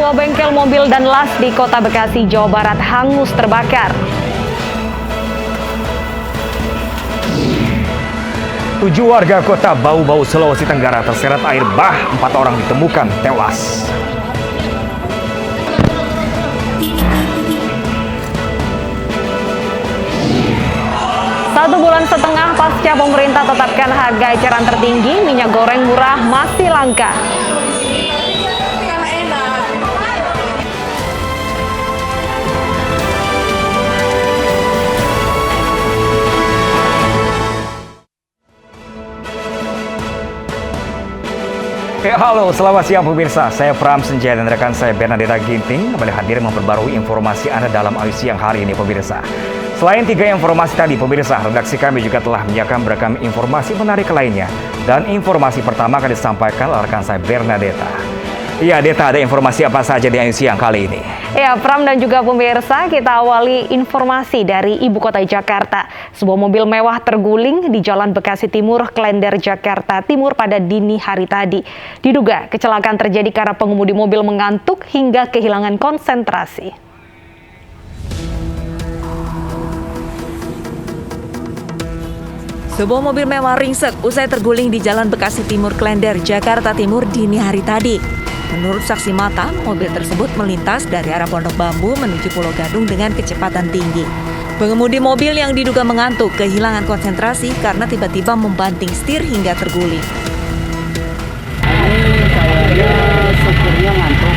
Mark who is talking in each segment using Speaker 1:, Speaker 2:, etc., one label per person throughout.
Speaker 1: Sebuah bengkel mobil dan las di Kota Bekasi, Jawa Barat hangus terbakar.
Speaker 2: 7 warga kota Bau-Bau, Sulawesi Tenggara terseret air bah, 4 orang ditemukan tewas.
Speaker 1: Satu bulan setengah pasca pemerintah tetapkan harga eceran tertinggi, minyak goreng murah masih langka.
Speaker 2: Halo, selamat siang pemirsa. Saya Pram Senjaya dan rekan saya Bernadetta Ginting kembali hadir memperbarui informasi Anda dalam Ayu Siang hari ini pemirsa. Selain 3 informasi tadi pemirsa, redaksi kami juga telah menyiapkan beragam informasi menarik lainnya. Dan informasi pertama akan disampaikan oleh rekan saya Bernadetta. Iya, Deta, ada informasi apa saja di Ayu Siang kali ini?
Speaker 1: Ya, Pram dan juga pemirsa, kita awali informasi dari Ibu Kota Jakarta. Sebuah mobil mewah terguling di Jalan Bekasi Timur, Klender, Jakarta Timur pada dini hari tadi. Diduga kecelakaan terjadi karena pengemudi mobil mengantuk hingga kehilangan konsentrasi.
Speaker 3: Sebuah mobil mewah ringsek usai terguling di Jalan Bekasi Timur, Klender, Jakarta Timur dini hari tadi. Menurut saksi mata, mobil tersebut melintas dari arah Pondok Bambu menuju Pulau Gadung dengan kecepatan tinggi. Pengemudi mobil yang diduga mengantuk kehilangan konsentrasi karena tiba-tiba membanting setir hingga terguling.
Speaker 4: Kayaknya supirnya ngantuk.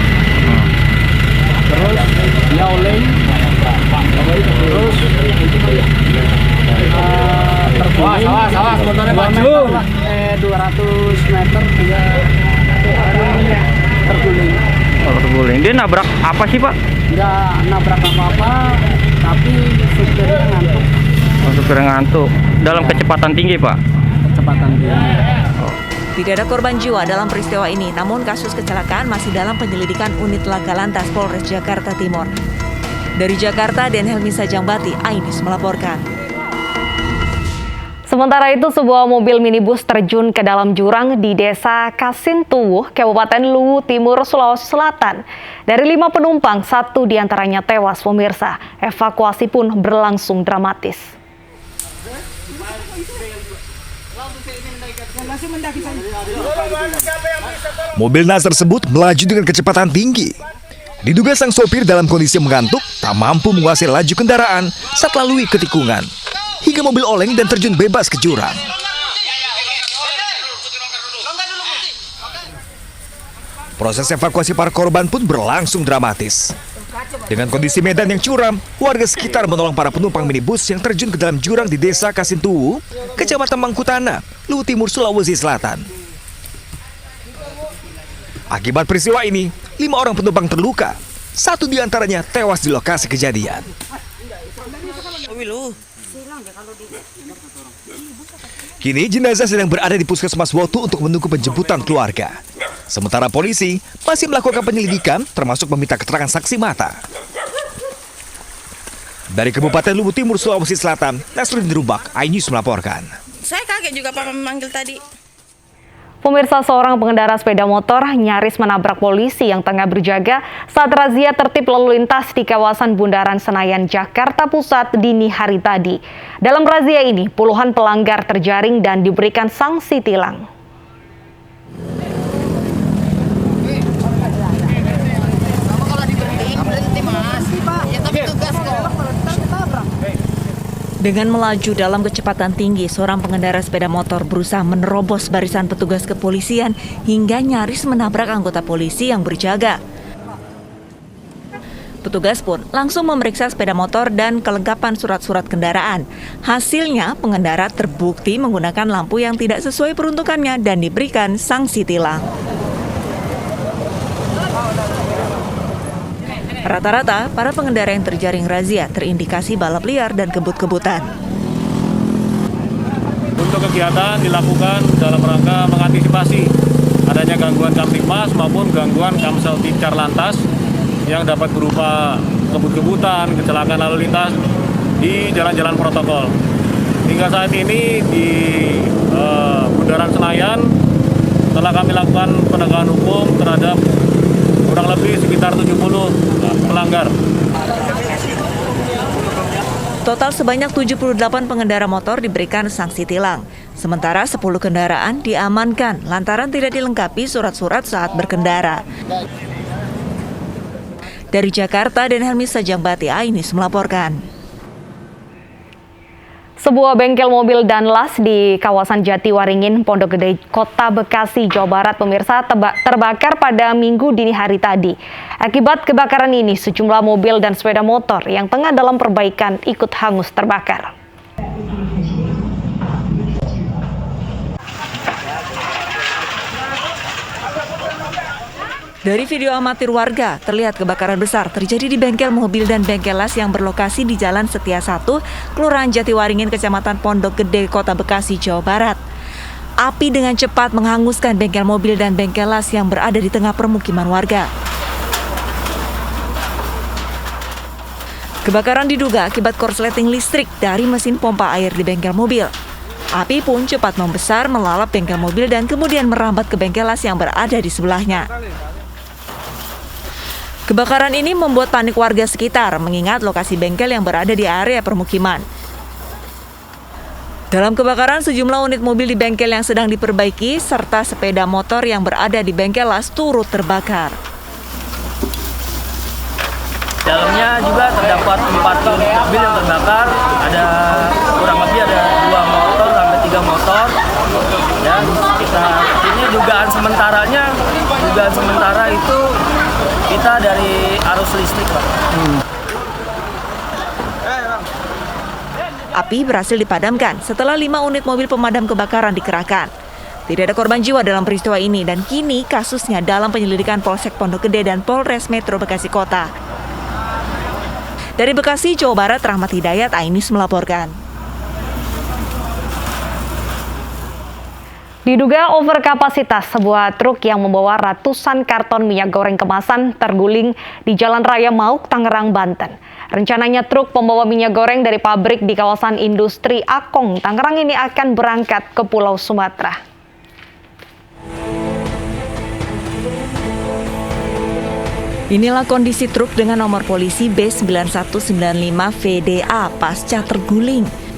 Speaker 4: Terus dia oleng. Terus terguling. Salah, sebenarnya maju. 200 meter dia terguling.
Speaker 2: Terguling. Dia nabrak apa sih, Pak?
Speaker 4: Nggak nabrak apa-apa, tapi supirnya ngantuk.
Speaker 2: Supirnya ngantuk. Dalam kecepatan tinggi, Pak?
Speaker 4: Kecepatan tinggi.
Speaker 3: Tidak ada korban jiwa dalam peristiwa ini, namun kasus kecelakaan masih dalam penyelidikan unit Laka Lantas Polres Jakarta Timur. Dari Jakarta, Den Helmi Sajangbati, Ainis melaporkan.
Speaker 1: Sementara itu, sebuah mobil minibus terjun ke dalam jurang di Desa Kasintuwuh, Kabupaten Luwu Timur, Sulawesi Selatan. Dari 5 penumpang, 1 diantaranya tewas pemirsa. Evakuasi pun berlangsung dramatis.
Speaker 5: Mobil NAS tersebut melaju dengan kecepatan tinggi. Diduga sang sopir dalam kondisi mengantuk, tak mampu menguasai laju kendaraan saat lalui ketikungan. Hingga mobil oleng dan terjun bebas ke jurang. Proses evakuasi para korban pun berlangsung dramatis. Dengan kondisi medan yang curam, warga sekitar menolong para penumpang minibus yang terjun ke dalam jurang di Desa Kasintuwuh, Kecamatan Mangkutana, Luwu Timur, Sulawesi Selatan. Akibat peristiwa ini, 5 orang penumpang terluka. 1 diantaranya tewas di lokasi kejadian. Kini jenazah sedang berada di Puskesmas Wotu untuk menunggu penjemputan keluarga. Sementara polisi masih melakukan penyelidikan termasuk meminta keterangan saksi mata. Dari Kabupaten Luwu Timur, Sulawesi Selatan, Nasruddin Rubak, iNews melaporkan.
Speaker 6: Saya kaget juga Papa memanggil tadi.
Speaker 1: Pemirsa, seorang pengendara sepeda motor nyaris menabrak polisi yang tengah berjaga saat razia tertib lalu lintas di kawasan Bundaran Senayan, Jakarta Pusat dini hari tadi. Dalam razia ini, puluhan pelanggar terjaring dan diberikan sanksi tilang.
Speaker 3: Dengan melaju dalam kecepatan tinggi, seorang pengendara sepeda motor berusaha menerobos barisan petugas kepolisian hingga nyaris menabrak anggota polisi yang berjaga. Petugas pun langsung memeriksa sepeda motor dan kelengkapan surat-surat kendaraan. Hasilnya, pengendara terbukti menggunakan lampu yang tidak sesuai peruntukannya dan diberikan sanksi tilang. Rata-rata, para pengendara yang terjaring razia terindikasi balap liar dan kebut-kebutan.
Speaker 7: Untuk kegiatan dilakukan dalam rangka mengantisipasi adanya gangguan Kamtibmas maupun gangguan Kamsel Tincar Lantas yang dapat berupa kebut-kebutan, kecelakaan lalu lintas di jalan-jalan protokol. Hingga saat ini di Bundaran Senayan telah kami lakukan penegakan hukum terhadap kurang lebih sekitar 70 pelanggar.
Speaker 3: Total sebanyak 78 pengendara motor diberikan sanksi tilang. Sementara 10 kendaraan diamankan lantaran tidak dilengkapi surat-surat saat berkendara. Dari Jakarta, dan Helmi Sajambati, Ainis melaporkan.
Speaker 1: Sebuah bengkel mobil Danlas di kawasan Jatiwaringin, Pondok Gede, Kota Bekasi, Jawa Barat, pemirsa, terbakar pada Minggu dini hari tadi. Akibat kebakaran ini, sejumlah mobil dan sepeda motor yang tengah dalam perbaikan ikut hangus terbakar.
Speaker 3: Dari video amatir warga, terlihat kebakaran besar terjadi di bengkel mobil dan bengkel las yang berlokasi di Jalan Setia 1, Kelurahan Jatiwaringin, Kecamatan Pondok Gede, Kota Bekasi, Jawa Barat. Api dengan cepat menghanguskan bengkel mobil dan bengkel las yang berada di tengah permukiman warga. Kebakaran diduga akibat korsleting listrik dari mesin pompa air di bengkel mobil. Api pun cepat membesar, melalap bengkel mobil dan kemudian merambat ke bengkel las yang berada di sebelahnya. Kebakaran ini membuat panik warga sekitar, mengingat lokasi bengkel yang berada di area permukiman. Dalam kebakaran, sejumlah unit mobil di bengkel yang sedang diperbaiki, serta sepeda motor yang berada di bengkel las turut terbakar.
Speaker 4: Dalamnya juga terdapat 4 unit mobil yang terbakar, ada kurang lebih ada 2 motor sampai 3 motor. Ya, ini dugaan sementara itu kita dari arus listrik, Pak.
Speaker 3: Api berhasil dipadamkan setelah 5 unit mobil pemadam kebakaran dikerahkan. Tidak ada korban jiwa dalam peristiwa ini dan kini kasusnya dalam penyelidikan Polsek Pondok Gede dan Polres Metro Bekasi Kota. Dari Bekasi, Jawa Barat, Rahmat Hidayat, Ainis melaporkan.
Speaker 1: Diduga overkapasitas, sebuah truk yang membawa ratusan karton minyak goreng kemasan terguling di Jalan Raya Mauk, Tangerang, Banten. Rencananya truk pembawa minyak goreng dari pabrik di kawasan industri Akong, Tangerang ini akan berangkat ke Pulau Sumatera.
Speaker 3: Inilah kondisi truk dengan nomor polisi B9195VDA pasca terguling.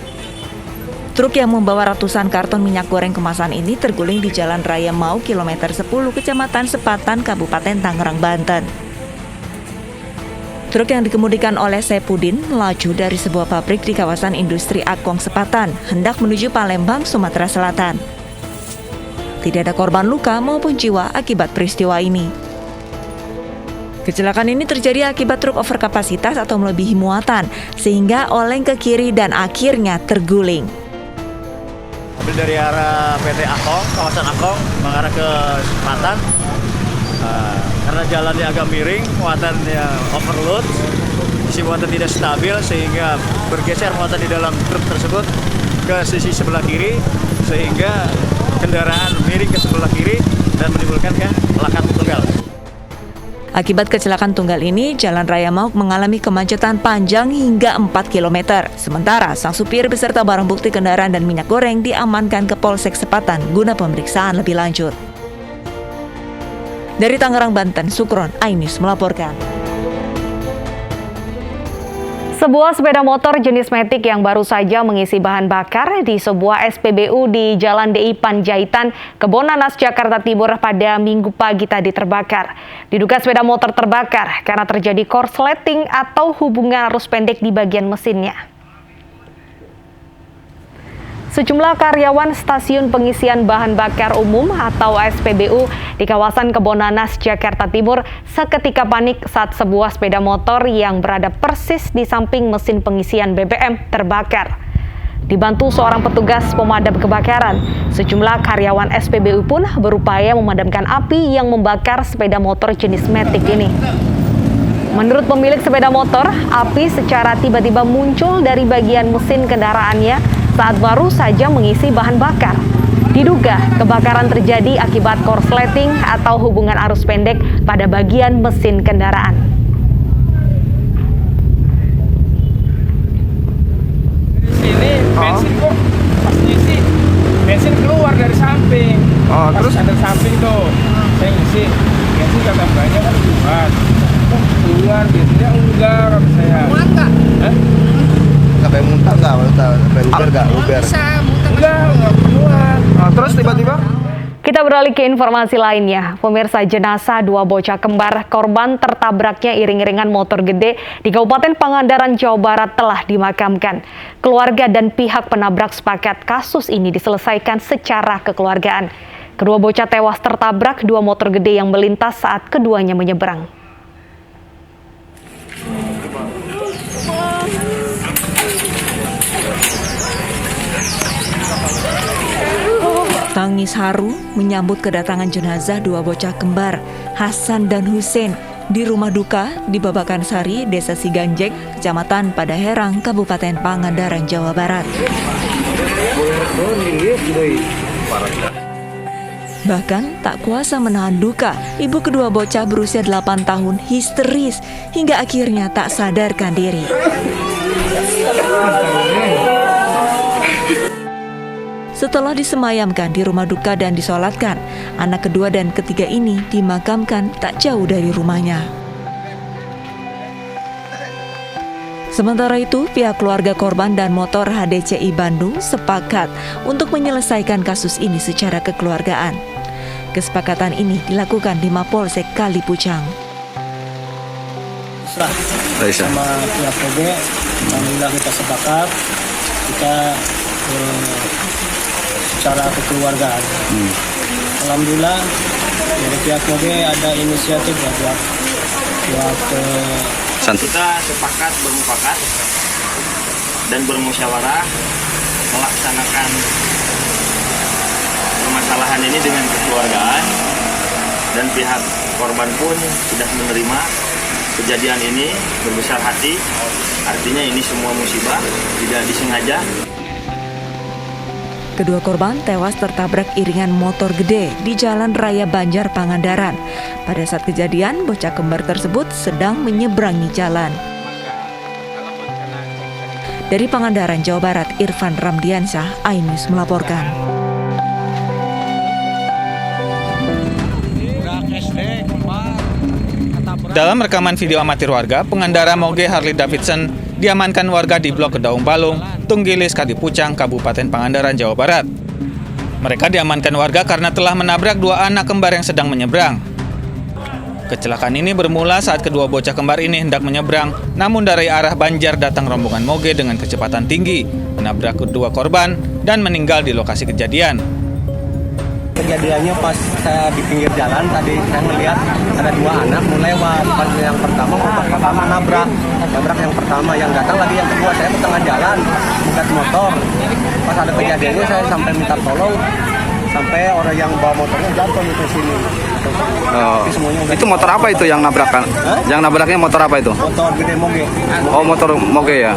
Speaker 3: Truk yang membawa ratusan karton minyak goreng kemasan ini terguling di Jalan Raya Mau, kilometer 10, Kecamatan Sepatan, Kabupaten Tangerang, Banten. Truk yang dikemudikan oleh Saipudin melaju dari sebuah pabrik di kawasan industri Akong Sepatan, hendak menuju Palembang, Sumatera Selatan. Tidak ada korban luka maupun jiwa akibat peristiwa ini. Kecelakaan ini terjadi akibat truk overkapasitas atau melebihi muatan, sehingga oleng ke kiri dan akhirnya terguling.
Speaker 8: Mobil dari arah PT Akong, kawasan Akong, mengarah ke Selatan. Karena jalannya agak miring, muatannya overload, isi muatan tidak stabil sehingga bergeser muatan di dalam truk tersebut ke sisi sebelah kiri, sehingga kendaraan miring ke sebelah kiri dan menimbulkan kecelakaan tunggal.
Speaker 3: Akibat kecelakaan tunggal ini, Jalan Raya Mauk mengalami kemacetan panjang hingga 4 km. Sementara sang supir beserta barang bukti kendaraan dan minyak goreng diamankan ke Polsek Sepatan guna pemeriksaan lebih lanjut. Dari Tangerang, Banten, Sukron, Ainis melaporkan.
Speaker 1: Sebuah sepeda motor jenis Matic yang baru saja mengisi bahan bakar di sebuah SPBU di Jalan DI Panjaitan, Kebonanas, Jakarta Timur pada Minggu pagi tadi terbakar. Diduga sepeda motor terbakar karena terjadi korsleting atau hubungan arus pendek di bagian mesinnya. Sejumlah karyawan stasiun pengisian bahan bakar umum atau SPBU di kawasan Kebonanas, Jakarta Timur seketika panik saat sebuah sepeda motor yang berada persis di samping mesin pengisian BBM terbakar. Dibantu seorang petugas pemadam kebakaran, sejumlah karyawan SPBU pun berupaya memadamkan api yang membakar sepeda motor jenis Matic ini. Menurut pemilik sepeda motor, api secara tiba-tiba muncul dari bagian mesin kendaraannya saat baru saja mengisi bahan bakar. Diduga kebakaran terjadi akibat korsleting atau hubungan arus pendek pada bagian mesin kendaraan.
Speaker 4: Ini bensin kok pas ngisi, bensin keluar dari samping. Terus ada samping tuh, saya ngisi, bensin
Speaker 9: kata mbaknya kan Jumat. Keluar biasanya enggak kata saya.
Speaker 10: Muat nggak?
Speaker 11: Sampai muntah nggak? Sampai luber nggak? Luber.
Speaker 9: Enggak keluar.
Speaker 11: Terus tiba-tiba?
Speaker 1: Kita beralih ke informasi lainnya. Pemirsa, jenazah dua bocah kembar korban tertabraknya iring-iringan motor gede di Kabupaten Pangandaran, Jawa Barat telah dimakamkan. Keluarga dan pihak penabrak sepakat kasus ini diselesaikan secara kekeluargaan. Kedua bocah tewas tertabrak dua motor gede yang melintas saat keduanya menyeberang.
Speaker 3: Tangis haru menyambut kedatangan jenazah dua bocah kembar, Hasan dan Hussein, di rumah duka di Babakan Sari, Desa Siganjeng, Kecamatan Padaherang, Kabupaten Pangandaran, Jawa Barat. Bahkan tak kuasa menahan duka, ibu kedua bocah berusia 8 tahun histeris hingga akhirnya tak sadarkan diri. Setelah disemayamkan di rumah duka dan disolatkan, anak kedua dan ketiga ini dimakamkan tak jauh dari rumahnya. Sementara itu, pihak keluarga korban dan motor HDCI Bandung sepakat untuk menyelesaikan kasus ini secara kekeluargaan. Kesepakatan ini dilakukan di Mapolsek Kalipucang.
Speaker 4: Sama pihak PB, alhamdulillah kita sepakat, kita secara kekeluargaan. Alhamdulillah dari pihak PB ada inisiatif ya buat
Speaker 8: Kita sepakat bermufakat dan bermusyawarah melaksanakan permasalahan ini dengan kekeluargaan, dan pihak korban pun sudah menerima kejadian ini berbesar hati. Artinya ini semua musibah, tidak disengaja.
Speaker 3: Kedua korban tewas tertabrak iringan motor gede di Jalan Raya Banjar, Pangandaran. Pada saat kejadian, bocah kembar tersebut sedang menyeberangi jalan. Dari Pangandaran, Jawa Barat, Irfan Ramdiansyah, iNews melaporkan.
Speaker 12: Dalam rekaman video amatir warga, pengendara moge Harley Davidson diamankan warga di Blok Kedaung Balung, Tunggilis, Kalipucang, Kabupaten Pangandaran, Jawa Barat. Mereka diamankan warga karena telah menabrak dua anak kembar yang sedang menyeberang. Kecelakaan ini bermula saat kedua bocah kembar ini hendak menyeberang, namun dari arah Banjar datang rombongan moge dengan kecepatan tinggi, menabrak kedua korban dan meninggal di lokasi kejadian.
Speaker 11: Kejadiannya pas saya di pinggir jalan tadi, saya melihat ada dua anak mau lewat. Pas yang pertama nabrak yang pertama, yang datang lagi yang kedua. Saya di tengah jalan buka motor. Pas ada kejadiannya saya sampai minta tolong, sampai orang yang bawa motornya jatuh di sini.
Speaker 13: Itu motor apa itu yang nabrakan? Yang nabraknya motor apa itu?
Speaker 11: Motor gede moge.
Speaker 13: Oh, motor moge ya.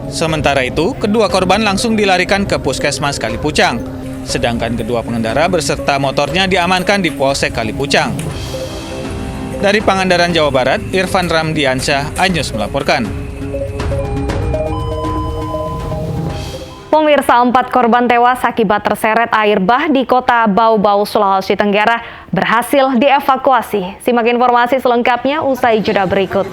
Speaker 12: Sementara itu, kedua korban langsung dilarikan ke Puskesmas Kalipucang. Sedangkan kedua pengendara beserta motornya diamankan di Polsek Kalipucang. Dari Pangandaran, Jawa Barat, Irfan Ramdiansyah, iNews melaporkan.
Speaker 1: Pemirsa, 4 korban tewas akibat terseret air bah di Kota Bau-Bau, Sulawesi Tenggara berhasil dievakuasi. Simak informasi selengkapnya usai jeda berikut.